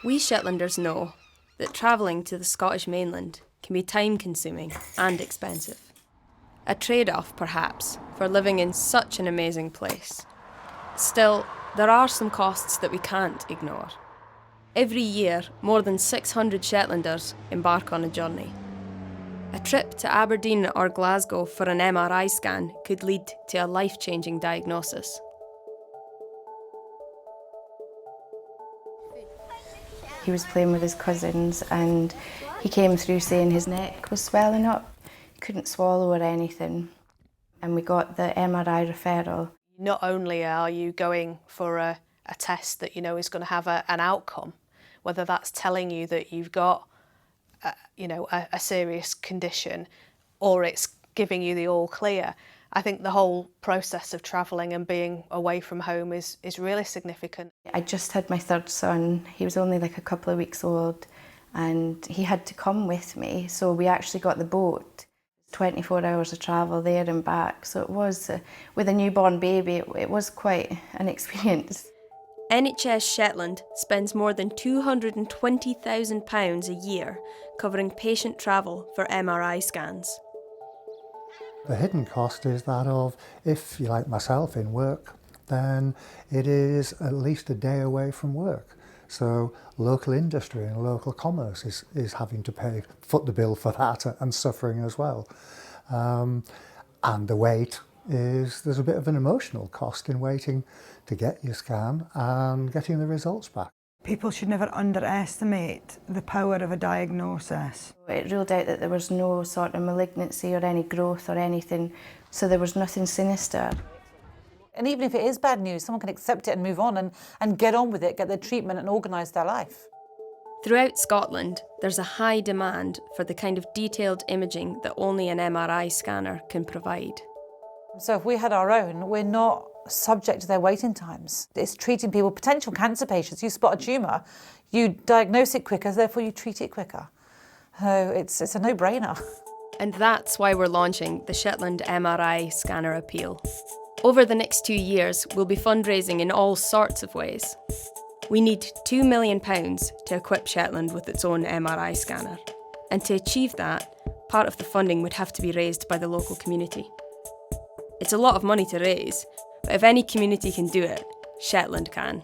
We Shetlanders know that travelling to the Scottish mainland can be time-consuming and expensive. A trade-off, perhaps, for living in such an amazing place. Still, there are some costs that we can't ignore. Every year, more than 600 Shetlanders embark on a journey. A trip to Aberdeen or Glasgow for an MRI scan could lead to a life-changing diagnosis. He was playing with his cousins and he came through saying his neck was swelling up. He couldn't swallow or anything. And we got the MRI referral. Not only are you going for a test that you know is going to have an outcome, whether that's telling you that you've got a serious condition or it's giving you the all clear. I think the whole process of travelling and being away from home is really significant. I just had my third son. He was only like a couple of weeks old and he had to come with me. So we actually got the boat. 24 hours of travel there and back. So it was, with a newborn baby, it was quite an experience. NHS Shetland spends more than £220,000 a year covering patient travel for MRI scans. The hidden cost is that of, if you're like myself in work, then it is at least a day away from work. So local industry and local commerce is having to foot the bill for that and suffering as well. And the wait there's a bit of an emotional cost in waiting to get your scan and getting the results back. People should never underestimate the power of a diagnosis. It ruled out that there was no sort of malignancy or any growth or anything, so there was nothing sinister. And even if it is bad news, someone can accept it and move on and get on with it, get their treatment and organise their life. Throughout Scotland, there's a high demand for the kind of detailed imaging that only an MRI scanner can provide. So if we had our own, we're not subject to their waiting times. It's treating people, potential cancer patients. You spot a tumour, you diagnose it quicker, therefore you treat it quicker. So it's a no-brainer. And that's why we're launching the Shetland MRI Scanner Appeal. Over the next 2 years, we'll be fundraising in all sorts of ways. We need £2 million to equip Shetland with its own MRI scanner. And to achieve that, part of the funding would have to be raised by the local community. It's a lot of money to raise, but if any community can do it, Shetland can.